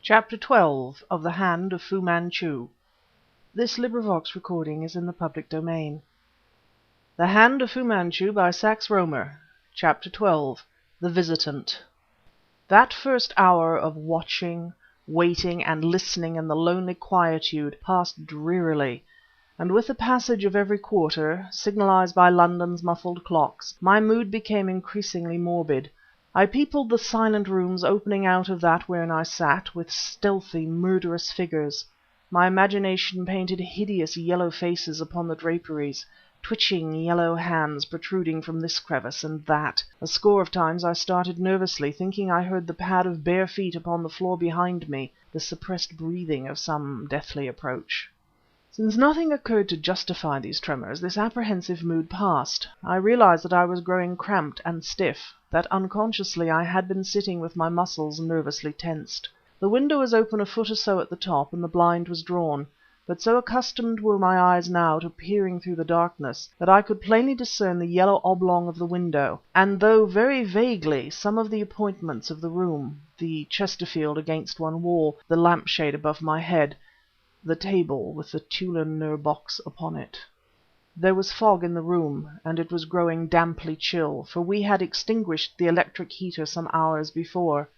Chapter 12 of the Hand of Fu Manchu. This recording is in the public domain. The Hand of Fu Manchu by Sax Rohmer. Chapter 12 The Visitant. That first hour of watching, waiting and listening in the lonely quietude passed drearily, and with the passage of every quarter, signalized by London's muffled clocks, my mood became increasingly morbid. I peopled the silent rooms opening out of that wherein I sat, with stealthy, murderous figures. My imagination painted hideous yellow faces upon the draperies, twitching yellow hands protruding from this crevice and that. A score of times I started nervously, thinking I heard the pad of bare feet upon the floor behind me, the suppressed breathing of some deathly approach. Since nothing occurred to justify these tremors, this apprehensive mood passed. I realized that I was growing cramped and stiff, that unconsciously I had been sitting with my muscles nervously tensed. The window was open a foot or so at the top, and the blind was drawn, but so accustomed were my eyes now to peering through the darkness, that I could plainly discern the yellow oblong of the window, and though very vaguely, some of the appointments of the room: the Chesterfield against one wall, the lampshade above my head, the table with the Tûlun box upon it. There was fog in the room, and it was growing damply chill, for we had extinguished the electric heater some hours before.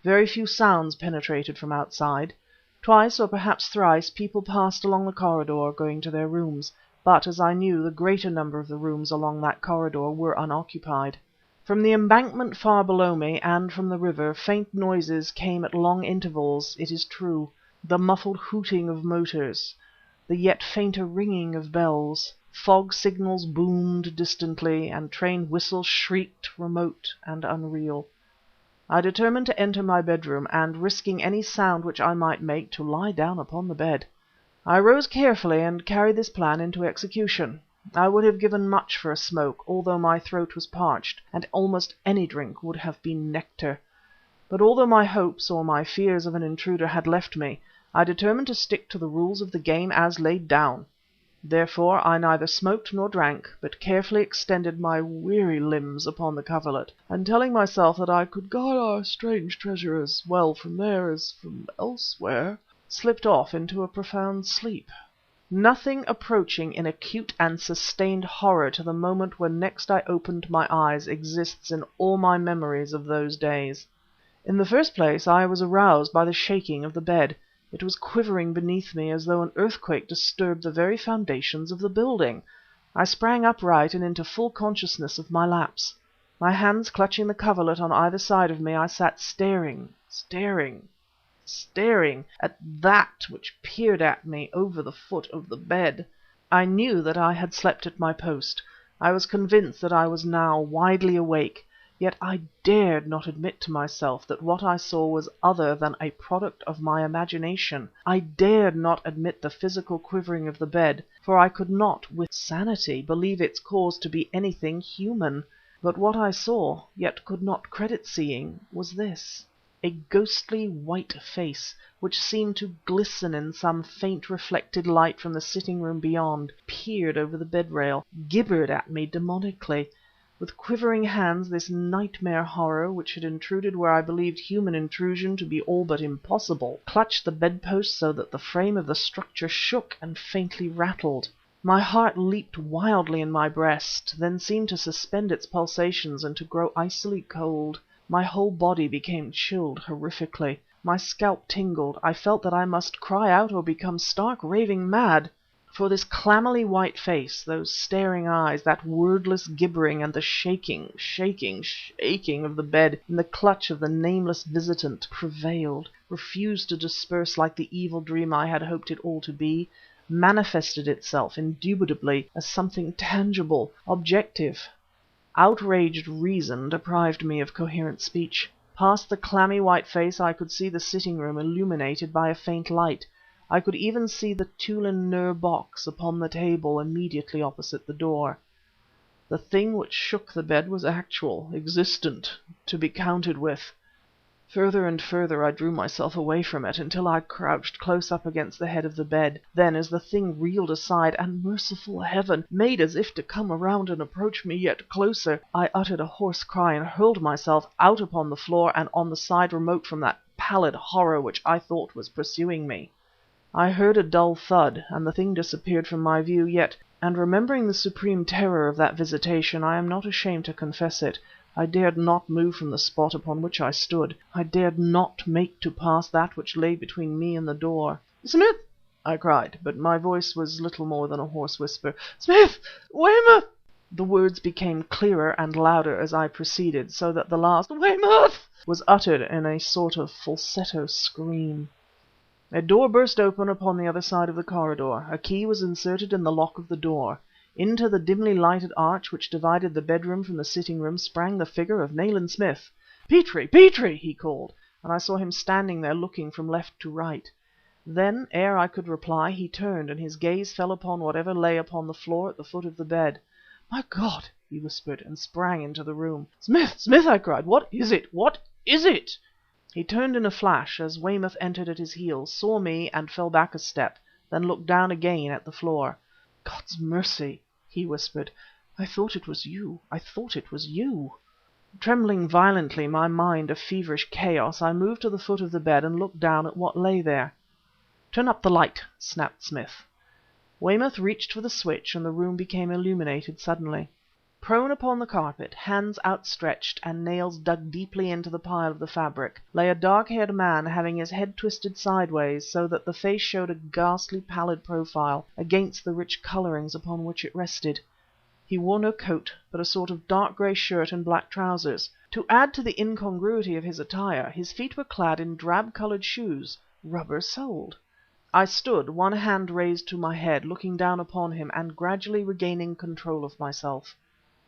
Very few sounds penetrated from outside. Twice, or perhaps thrice, people passed along the corridor, going to their rooms, but, as I knew, the greater number of the rooms along that corridor were unoccupied. From the embankment far below me, and from the river, faint noises came at long intervals, it is true: the muffled hooting of motors, the yet fainter ringing of bells. Fog signals boomed distantly, and train whistles shrieked remote and unreal. I determined to enter my bedroom, and, risking any sound which I might make, to lie down upon the bed. I rose carefully and carried this plan into execution. I would have given much for a smoke, although my throat was parched, and almost any drink would have been nectar. But although my hopes, or my fears of an intruder, had left me, I determined to stick to the rules of the game as laid down. Therefore I neither smoked nor drank, but carefully extended my weary limbs upon the coverlet, and telling myself that I could guard our strange treasure as well from there as from elsewhere, slipped off into a profound sleep. Nothing approaching in acute and sustained horror to the moment when next I opened my eyes exists in all my memories of those days. In the first place I was aroused by the shaking of the bed. It was quivering beneath me as though an earthquake disturbed the very foundations of the building. I sprang upright and into full consciousness of my lapse. My hands clutching the coverlet on either side of me, I sat staring at that which peered at me over the foot of the bed. I knew that I had slept at my post. I was convinced that I was now widely awake. Yet I dared not admit to myself that what I saw was other than a product of my imagination. I dared not admit the physical quivering of the bed, for I could not, with sanity, believe its cause to be anything human. But what I saw, yet could not credit seeing, was this: a ghostly white face, which seemed to glisten in some faint reflected light from the sitting-room beyond, peered over the bed-rail, gibbered at me demonically. With quivering hands this nightmare horror, which had intruded where I believed human intrusion to be all but impossible, clutched the bedpost so that the frame of the structure shook and faintly rattled. My heart leaped wildly in my breast, then seemed to suspend its pulsations and to grow icily cold. My whole body became chilled horrifically. My scalp tingled. I felt that I must cry out or become stark raving mad. For this clammily white face, those staring eyes, that wordless gibbering, and the shaking of the bed in the clutch of the nameless visitant, prevailed, refused to disperse like the evil dream I had hoped it all to be, manifested itself, indubitably, as something tangible, objective. Outraged reason deprived me of coherent speech. Past the clammy white face I could see the sitting-room illuminated by a faint light. I could even see the Tûlun box upon the table immediately opposite the door. The thing which shook the bed was actual, existent, to be counted with. Further and further I drew myself away from it, until I crouched close up against the head of the bed. Then, as the thing reeled aside, and, merciful Heaven, made as if to come around and approach me yet closer, I uttered a hoarse cry and hurled myself out upon the floor and on the side remote from that pallid horror which I thought was pursuing me. I heard a dull thud, and the thing disappeared from my view, yet, and remembering the supreme terror of that visitation, I am not ashamed to confess it, I dared not move from the spot upon which I stood. I dared not make to pass that which lay between me and the door. "Smith!" I cried, but my voice was little more than a hoarse whisper. "Smith! Weymouth!" The words became clearer and louder as I proceeded, so that the last "Weymouth!" was uttered in a sort of falsetto scream. A door burst open upon the other side of the corridor. A key was inserted in the lock of the door. Into the dimly lighted arch which divided the bedroom from the sitting room sprang the figure of Nayland Smith. "Petrie! Petrie!" he called, and I saw him standing there looking from left to right. Then, ere I could reply, he turned, and his gaze fell upon whatever lay upon the floor at the foot of the bed. "My God!" he whispered, and sprang into the room. "Smith! Smith!" I cried. "What is it? What is it?" He turned in a flash, as Weymouth entered at his heels, saw me and fell back a step, then looked down again at the floor. "God's mercy!" he whispered. "I thought it was you. I thought it was you." Trembling violently, my mind a feverish chaos, I moved to the foot of the bed and looked down at what lay there. "Turn up the light!" snapped Smith. Weymouth reached for the switch, and the room became illuminated suddenly. Prone upon the carpet, hands outstretched and nails dug deeply into the pile of the fabric, lay a dark-haired man having his head twisted sideways so that the face showed a ghastly pallid profile against the rich colorings upon which it rested. He wore no coat, but a sort of dark grey shirt and black trousers. To add to the incongruity of his attire, his feet were clad in drab-colored shoes, rubber-soled. I stood, one hand raised to my head, looking down upon him and gradually regaining control of myself.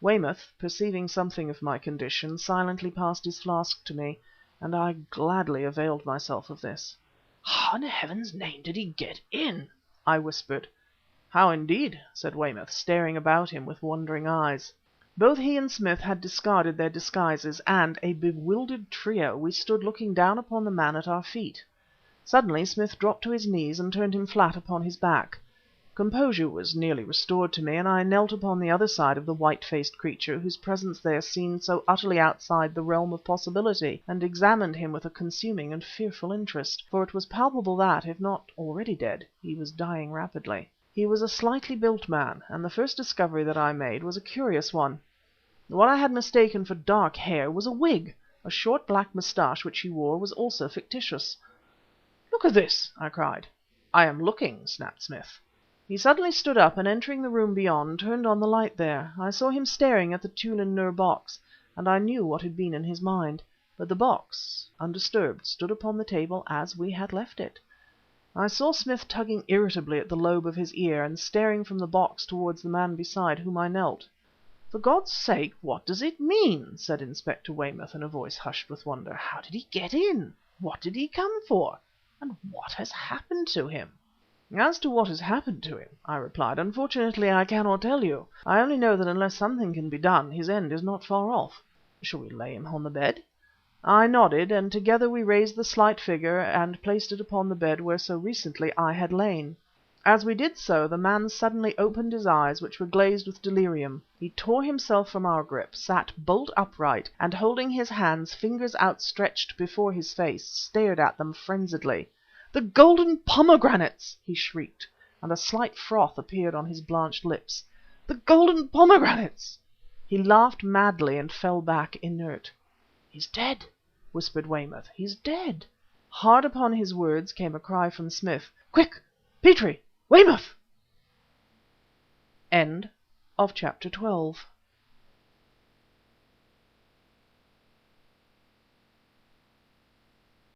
Weymouth, perceiving something of my condition, silently passed his flask to me, and I gladly availed myself of this. "How in heaven's name did he get in?" I whispered. "How indeed?" said Weymouth, staring about him with wondering eyes. Both he and Smith had discarded their disguises, and, a bewildered trio, we stood looking down upon the man at our feet. Suddenly Smith dropped to his knees and turned him flat upon his back. Composure was nearly restored to me, and I knelt upon the other side of the white-faced creature whose presence there seemed so utterly outside the realm of possibility, and examined him with a consuming and fearful interest, for it was palpable that, if not already dead, he was dying rapidly. He was a slightly built man, and the first discovery that I made was a curious one. What I had mistaken for dark hair was a wig. A short black moustache which he wore was also fictitious. "Look at this!" I cried. "I am looking," snapped Smith. He suddenly stood up, and entering the room beyond, turned on the light there. I saw him staring at the Tûlun Nûr box, and I knew what had been in his mind. But the box, undisturbed, stood upon the table as we had left it. I saw Smith tugging irritably at the lobe of his ear, and staring from the box towards the man beside whom I knelt. "For God's sake, what does it mean?" said Inspector Weymouth in a voice hushed with wonder. "How did he get in? What did he come for? And what has happened to him?" "As to what has happened to him," I replied, "unfortunately I cannot tell you. I only know that unless something can be done, his end is not far off. Shall we lay him on the bed?" I nodded, and together we raised the slight figure and placed it upon the bed where so recently I had lain. As we did so, the man suddenly opened his eyes, which were glazed with delirium. He tore himself from our grip, sat bolt upright, and holding his hands, fingers outstretched before his face, stared at them frenziedly. "The golden pomegranates!" he shrieked, and a slight froth appeared on his blanched lips. "The golden pomegranates!" He laughed madly and fell back inert. "He's dead!" whispered Weymouth. "He's dead!" Hard upon his words came a cry from Smith. "Quick! Petrie! Weymouth!" Chapter 12